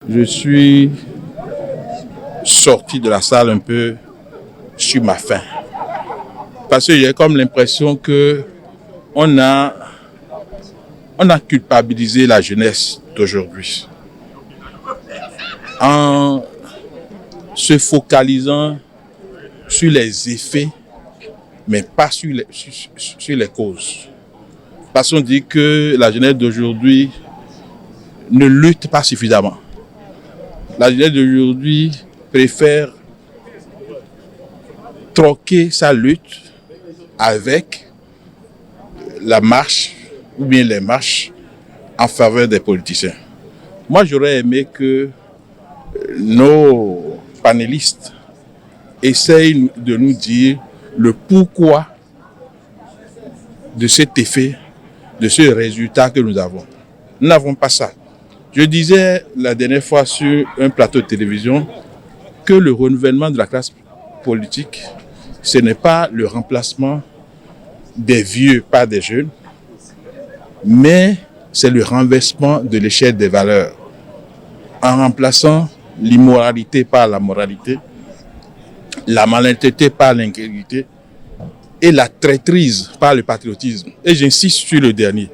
Je suis sorti de la salle un peu sur ma faim. Parce que j'ai comme l'impression que on a culpabilisé la jeunesse d'aujourd'hui en se focalisant sur les effets, mais pas sur les causes. Parce qu'on dit que la jeunesse d'aujourd'hui ne lutte pas suffisamment. La jeunesse d'aujourd'hui préfère troquer sa lutte avec la marche ou bien les marches en faveur des politiciens. Moi, j'aurais aimé que nos panélistes essayent de nous dire le pourquoi de cet effet, de ce résultat que nous avons. Nous n'avons pas ça. Je disais la dernière fois sur un plateau de télévision que le renouvellement de la classe politique, ce n'est pas le remplacement des vieux par des jeunes, mais c'est le renversement de l'échelle des valeurs. En remplaçant l'immoralité par la moralité, la malhonnêteté par l'intégrité et la traîtrise par le patriotisme. Et j'insiste sur le dernier,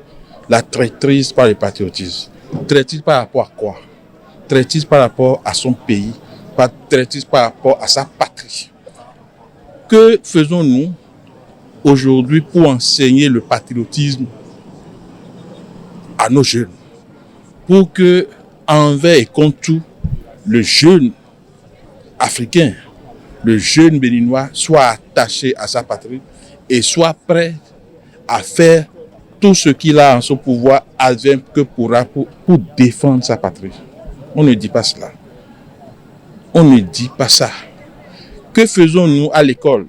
la traîtrise par le patriotisme. Traîtrise par rapport à quoi? Traîtrise par rapport à son pays, traîtrise par rapport à sa patrie. Que faisons-nous aujourd'hui pour enseigner le patriotisme à nos jeunes? Pour que, envers et contre tout, le jeune africain, le jeune béninois soit attaché à sa patrie et soit prêt à faire tout ce qu'il a en son pouvoir, advienne que pourra pour défendre sa patrie. On ne dit pas cela. On ne dit pas ça. Que faisons-nous à l'école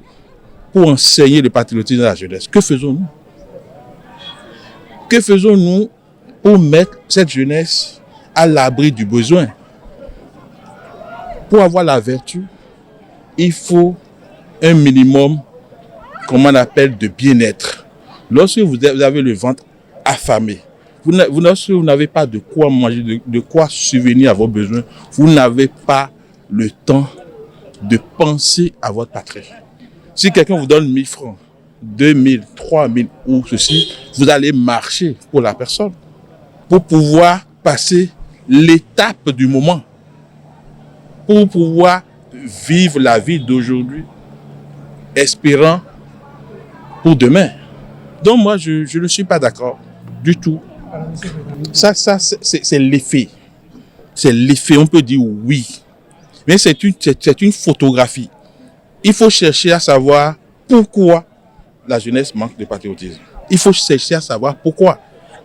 pour enseigner le patriotisme à la jeunesse? Que faisons-nous? Que faisons-nous pour mettre cette jeunesse à l'abri du besoin? Pour avoir la vertu, il faut un minimum, comment on appelle, de bien-être. Lorsque vous avez le ventre affamé, lorsque vous n'avez pas de quoi manger, de quoi subvenir à vos besoins, vous n'avez pas le temps de penser à votre patrie. Si quelqu'un vous donne 1000 francs, 2000, 3000 ou ceci, vous allez marcher pour la personne pour pouvoir passer l'étape du moment, pour pouvoir vivre la vie d'aujourd'hui, espérant pour demain. Donc moi, je ne suis pas d'accord du tout. Ça c'est l'effet. C'est l'effet, on peut dire oui. Mais c'est une photographie. Il faut chercher à savoir pourquoi la jeunesse manque de patriotisme. Il faut chercher à savoir pourquoi.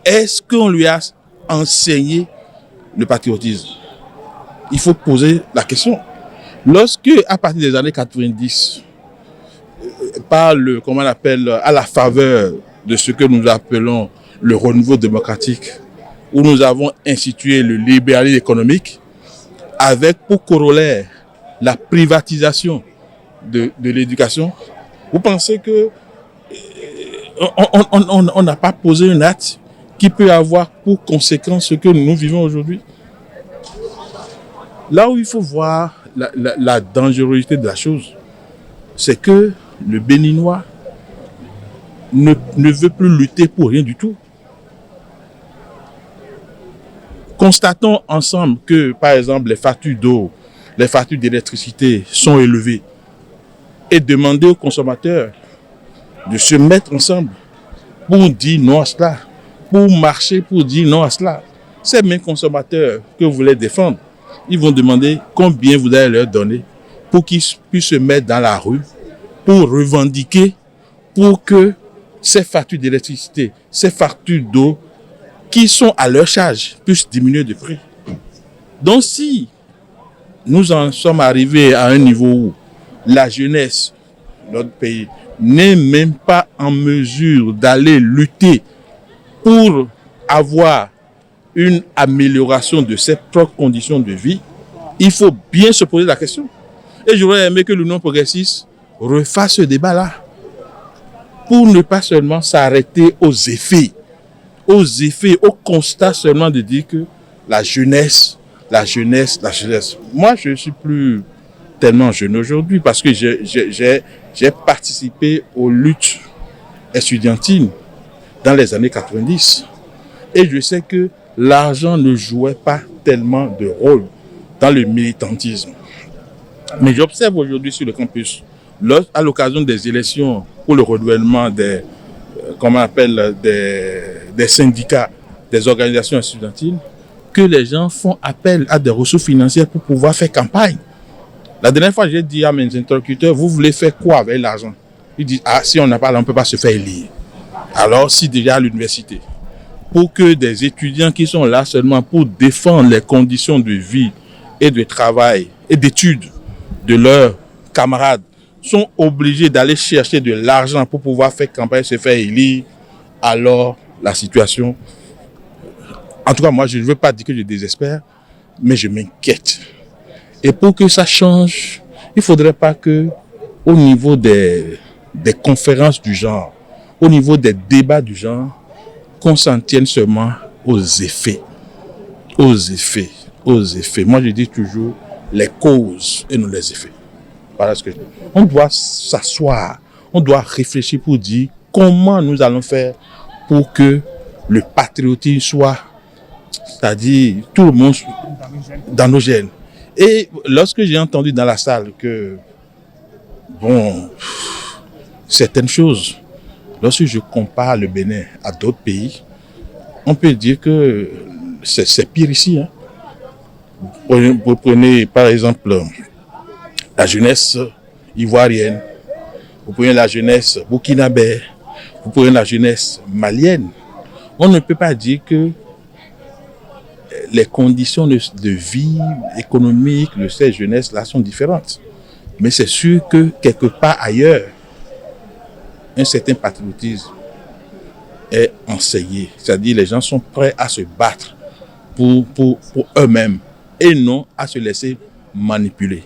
Est-ce qu'on lui a enseigné le patriotisme? Il faut poser la question. Lorsque, à partir des années 90, comment on appelle, à la faveur de ce que nous appelons le renouveau démocratique, où nous avons institué le libéralisme économique, avec pour corollaire la privatisation de l'éducation, vous pensez que on n'a pas posé un acte qui peut avoir pour conséquence ce que nous vivons aujourd'hui? Là où il faut voir la dangerosité de la chose, c'est que le Béninois ne veut plus lutter pour rien du tout. Constatons ensemble que, par exemple, les factures d'eau, les factures d'électricité sont élevées et demandez aux consommateurs de se mettre ensemble pour dire non à cela, pour marcher pour dire non à cela. Ces mêmes consommateurs que vous voulez défendre, ils vont demander combien vous allez leur donner pour qu'ils puissent se mettre dans la rue, pour revendiquer, pour que ces factures d'électricité, ces factures d'eau qui sont à leur charge puissent diminuer de prix. Donc si nous en sommes arrivés à un niveau où la jeunesse de notre pays n'est même pas en mesure d'aller lutter pour avoir une amélioration de ses propres conditions de vie, il faut bien se poser la question. Et j'aurais aimé que l'Union progressiste refasse ce débat-là pour ne pas seulement s'arrêter aux effets, au constat seulement de dire que la jeunesse la jeunesse. Moi, je ne suis plus tellement jeune aujourd'hui parce que j'ai participé aux luttes estudiantines dans les années 90. Et je sais que l'argent ne jouait pas tellement de rôle dans le militantisme. Mais j'observe aujourd'hui sur le campus, à l'occasion des élections pour le renouvellement des, comment on appelle, des syndicats, des organisations estudiantines, que les gens font appel à des ressources financières pour pouvoir faire campagne. La dernière fois, j'ai dit à mes interlocuteurs, vous voulez faire quoi avec l'argent? Ils disent, ah, si on n'a pas l'argent, on ne peut pas se faire élire. Alors, si déjà à l'université, pour que des étudiants qui sont là seulement pour défendre les conditions de vie et de travail et d'études de leurs camarades sont obligés d'aller chercher de l'argent pour pouvoir faire campagne, se faire élire, alors la situation... En tout cas, moi, je ne veux pas dire que je désespère, mais je m'inquiète. Et pour que ça change, il ne faudrait pas que, au niveau des conférences du genre, au niveau des débats du genre, qu'on s'en tienne seulement aux effets. Aux effets. Aux effets. Moi, je dis toujours les causes et non les effets. Voilà ce que je dis. On doit s'asseoir, on doit réfléchir pour dire comment nous allons faire pour que le patriotisme soit, c'est-à-dire tout le monde dans nos gènes. Et lorsque j'ai entendu dans la salle que, bon, certaines choses, lorsque je compare le Bénin à d'autres pays, on peut dire que c'est pire ici. Hein. Vous prenez par exemple la jeunesse ivoirienne, vous prenez la jeunesse burkinabé, vous prenez la jeunesse malienne. On ne peut pas dire que les conditions de vie économique de ces jeunesses-là sont différentes. Mais c'est sûr que quelque part ailleurs, un certain patriotisme est enseigné. C'est-à-dire les gens sont prêts à se battre pour eux-mêmes et non à se laisser manipuler.